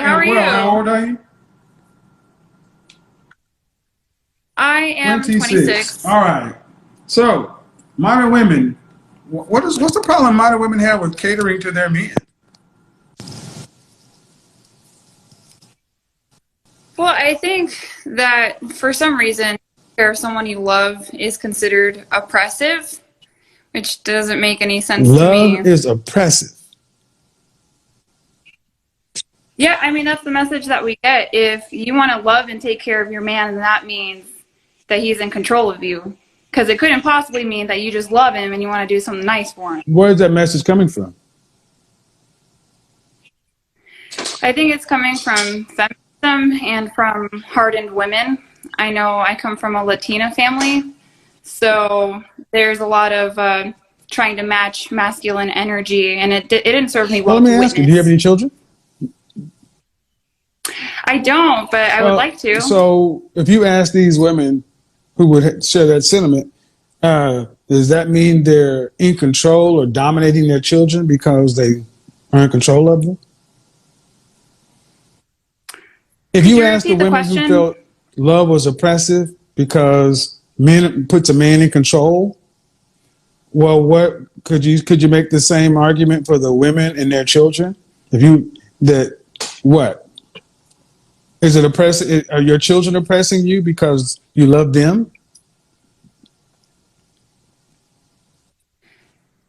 how are How you? old are you? I am 26. 26. All right. So, modern women, what's the problem modern women have with catering to their men? Well, I think that for some reason, if someone you love is considered oppressive, which doesn't make any sense to Love me. is oppressive. Yeah, I mean, that's the message that we get. If you want to love and take care of your man, then that means that he's in control of you. Because it couldn't possibly mean that you just love him and you want to do something nice for him. Where's that message coming from? I think it's coming from feminism and from hardened women. I know I come from a Latina family, so there's a lot of trying to match masculine energy, and it didn't serve me Well, well let me to ask you, do you have witness. any children? I don't, but I would Well, like to. so if you ask these women who would share that sentiment, does that mean they're in control or dominating their children because they are in control of them? If Could you you ask the repeat the women who question? felt love was oppressive because men puts a man in control, well, what could you make the same argument for the women and their children? If you that what is it oppressive? Are your children oppressing you because you love them?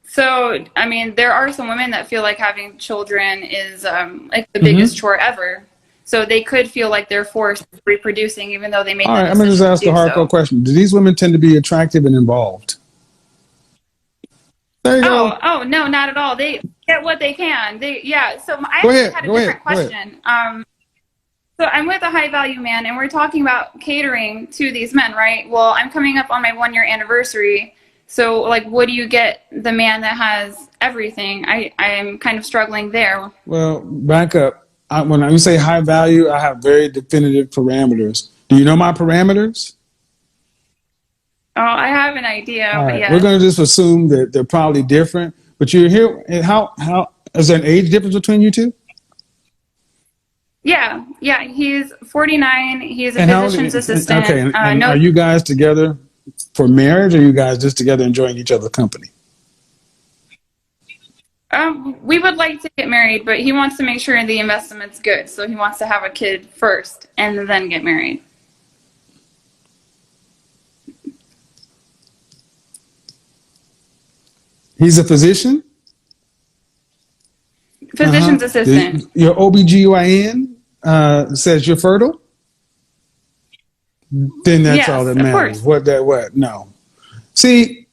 So, I mean, there are some women that feel like having children is like the biggest Mm-hmm. chore ever. So they could feel like they're forced reproducing, even though they made All the right, I'm gonna just decision to ask a do hardcore so. question. Do these women tend to be attractive and involved? There you go. Oh, no, not at all. They get what they can. Yeah. So I Go actually ahead. had a Go ahead. different Go ahead. question. So I'm with a high value man, and we're talking about catering to these men, right? Well, I'm coming up on my 1 year anniversary. So, like, what do you get the man that has everything? I'm kind of struggling there. Well, back up. When I say high value, I have very definitive parameters. Do you know my parameters? Oh, I have an idea, All but right, we're yes. going to just assume that they're probably different. But you're here. And how is there an age difference between you two? Yeah. He's 49. He's a And how? physician's Okay, assistant. and No, are you guys together for marriage, or are you guys just together enjoying each other's company? we would like to get married, but he wants to make sure the investment's good. So he wants to have a kid first and then get married. He's a physician. Physician's assistant. Your OBGYN says you're fertile. Then that's all Yes, that of matters. course. What? No. See,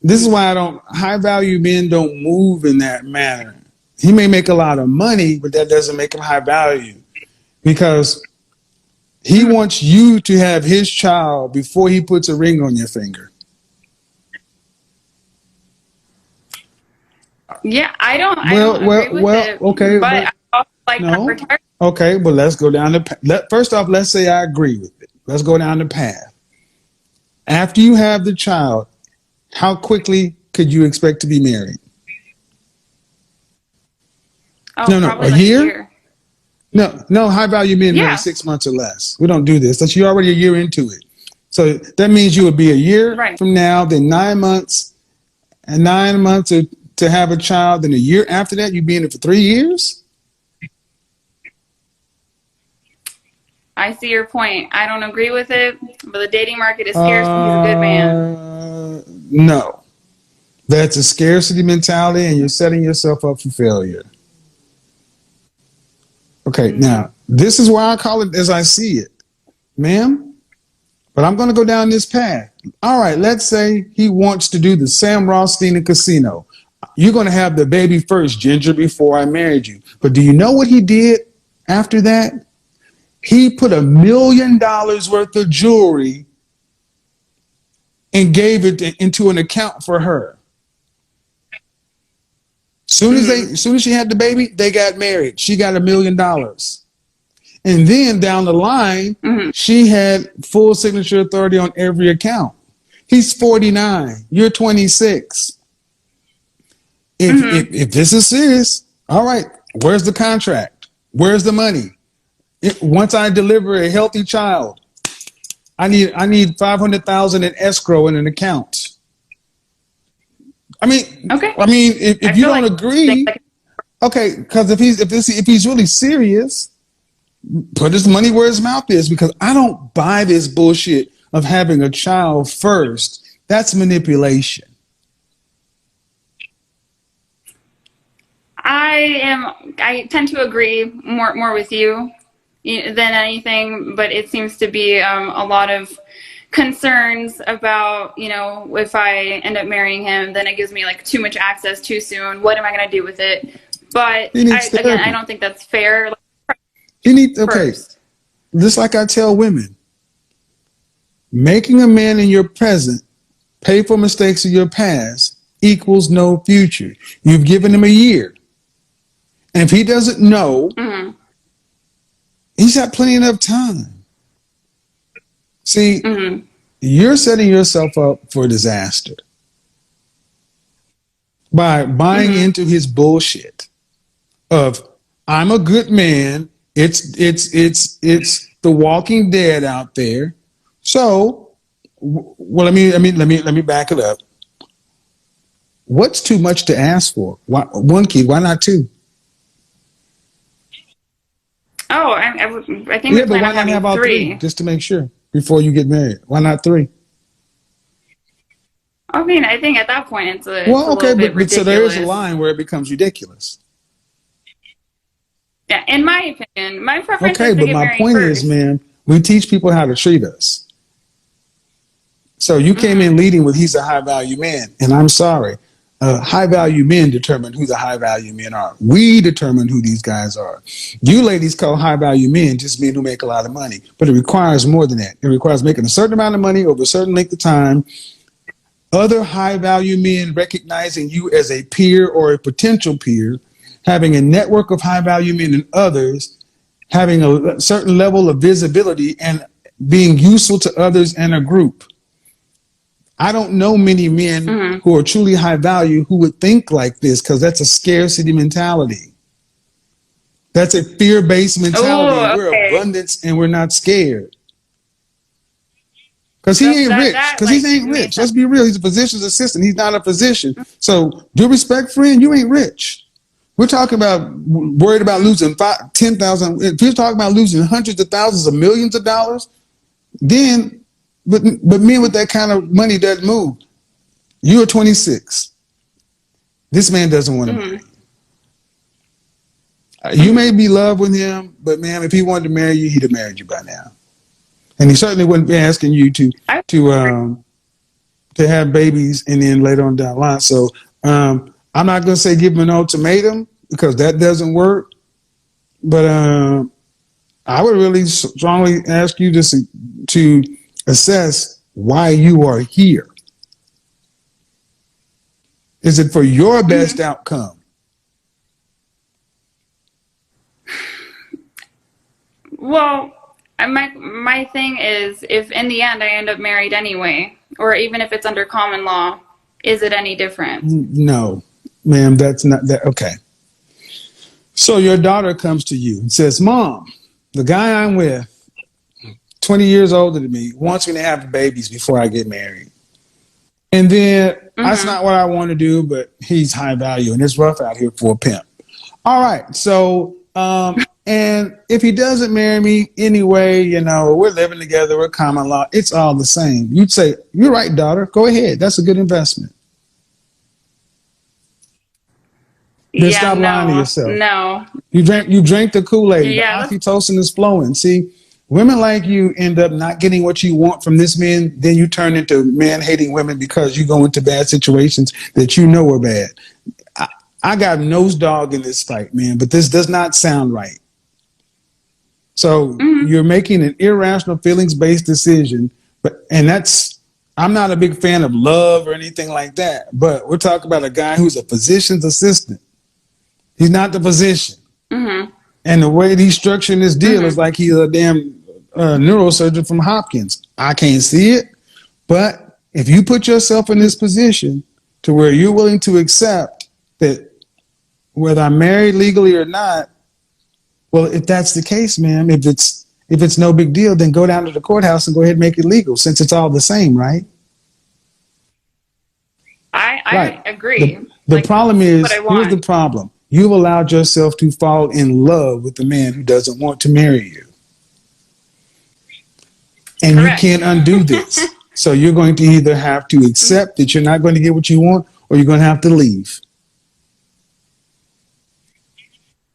this is why high value men don't move in that manner. He may make a lot of money, but that doesn't make him high value because he wants you to have his child before he puts a ring on your finger. Yeah, I don't agree with it, Okay, but but I also like that no. retired. Okay, but let's go down first off, let's say I agree with it. Let's go down the path. After you have the child, how quickly could you expect to be married? Oh, No, probably a like a year? year. No, high value men marry Yeah, 6 months or less. We don't do this. That's you're already a year into it. So that means you would be a year right. from now, then 9 months, and 9 months to have a child. Then a year after that, you'd be in it for 3 years. I see your point. I don't agree with it, but the dating market is scarce and he's a good man. No, that's a scarcity mentality, and you're setting yourself up for failure. Okay, now this is why I call it as I see it, ma'am. But I'm going to go down this path. All right, let's say he wants to do the Sam Rothstein casino. You're going to have the baby first, Ginger, before I married you. But do you know what he did after that? He put $1 million worth of jewelry and gave it into an account for her. Soon as she had the baby, they got married. She got $1 million. And then down the line, she had full signature authority on every account. He's 49. You're 26. If this is serious, all right, where's the contract? Where's the money? Once I deliver a healthy child, I need 500,000 in escrow in an account. Okay. If I you feel don't like things agree, like okay, because if he's really serious, put his money where his mouth is. Because I don't buy this bullshit of having a child first. That's manipulation. I tend to agree more with you than anything, but it seems to be a lot of concerns about, if I end up marrying him, then it gives me like too much access too soon. What am I going to do with it? But He needs I therapy. don't think that's fair. Like, He needs, okay, first. just like I tell women, making a man in your present pay for mistakes of your past equals no future. You've given him a year. And if he doesn't know, Mm-hmm. he's got plenty enough time. See, Mm-hmm. you're setting yourself up for disaster by buying Mm-hmm. into his bullshit of I'm a good man. It's the Walking Dead out there. So, well, let me back it up. What's too much to ask for? Why, one kid? Why not two? Oh, I think Yeah, we but plan why on not having have all three three. just to make sure before you get married? Why not three? I mean, I think at that point it's Well, a okay, little bit but so there is a ridiculous. line where it becomes ridiculous. Yeah, in my opinion, my preference Okay, is to but get my married point is, first. man, we teach people how to treat us. So you came Mm-hmm. in leading with he's a high value man, and I'm sorry. High value men determine who the high value men are. We determine who these guys are. You ladies call high value men just men who make a lot of money, but it requires more than that. It requires making a certain amount of money over a certain length of time. Other high value men recognizing you as a peer or a potential peer, having a network of high value men and others, having a certain level of visibility and being useful to others and a group. I don't know many men Mm-hmm. who are truly high value who would think like this because that's a scarcity mentality. That's a fear-based mentality, and Oh, we're okay. abundance and we're not scared. Because he That ain't that rich. that Because he like ain't makes rich. sense. Let's be real. He's a physician's assistant. He's not a physician. So, due respect, friend, you ain't rich. We're talking about worried about losing 10,000. If you're talking about losing hundreds of thousands of millions of dollars, then, but men with that kind of money doesn't move. You are 26. This man doesn't want to marry Mm-hmm. you. You may Mm-hmm. be in love with him, but man, if he wanted to marry you, he'd have married you by now. And he certainly wouldn't be asking you I to um, to have babies and then later on down the line. So I'm not going to say give him an ultimatum because that doesn't work. But I would really strongly ask you to assess why you are here. Is it for your mm-hmm. best outcome? Well, my thing is, if in the end I end up married anyway, or even if it's under common law, is it any different? No, ma'am, that's not that. Okay. So your daughter comes to you and says, Mom, the guy I'm with, 20 years older than me, wants me to have babies before I get married. And then that's Mm-hmm. not what I want to do, but he's high value and it's rough out here for a pimp. All right. So, and if he doesn't marry me anyway, we're living together, we're common law, it's all the same. You'd say, You're right, daughter. Go ahead. That's a good investment. Then Yeah, stop lying to no, yourself. no. You drank the Kool-Aid. The Yeah, that's oxytocin is flowing. See, women like you end up not getting what you want from this man, then you turn into man-hating women because you go into bad situations that you know are bad. I, I got nose dog in this fight, man, but this does not sound right. So mm-hmm. you're making an irrational feelings-based decision, and that's I'm not a big fan of love or anything like that, but we're talking about a guy who's a physician's assistant. He's not the physician. Mm-hmm. And the way he's structuring this deal is Mm-hmm. like he's a damn neurosurgeon from Hopkins. I can't see it, but if you put yourself in this position to where you're willing to accept that whether I'm married legally or not, Well, if that's the case, ma'am, if it's no big deal, then go down to the courthouse and go ahead and make it legal, since it's all the same, right? Right. I agree. The Like, problem what is, I here's the want. problem. You've allowed yourself to fall in love with the man who doesn't want to marry you. And you Correct. can't undo this. So you're going to either have to accept that you're not going to get what you want, or you're going to have to leave.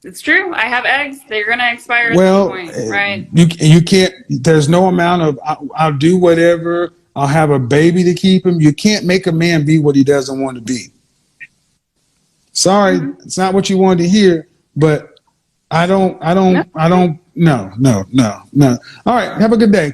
It's true. I have eggs. They're going to expire at some Well, point, right? you can't. There's no amount of I'll do whatever. I'll have a baby to keep him. You can't make a man be what he doesn't want to be. Sorry, it's not what you wanted to hear, but I don't. No. No. All right. Have a good day.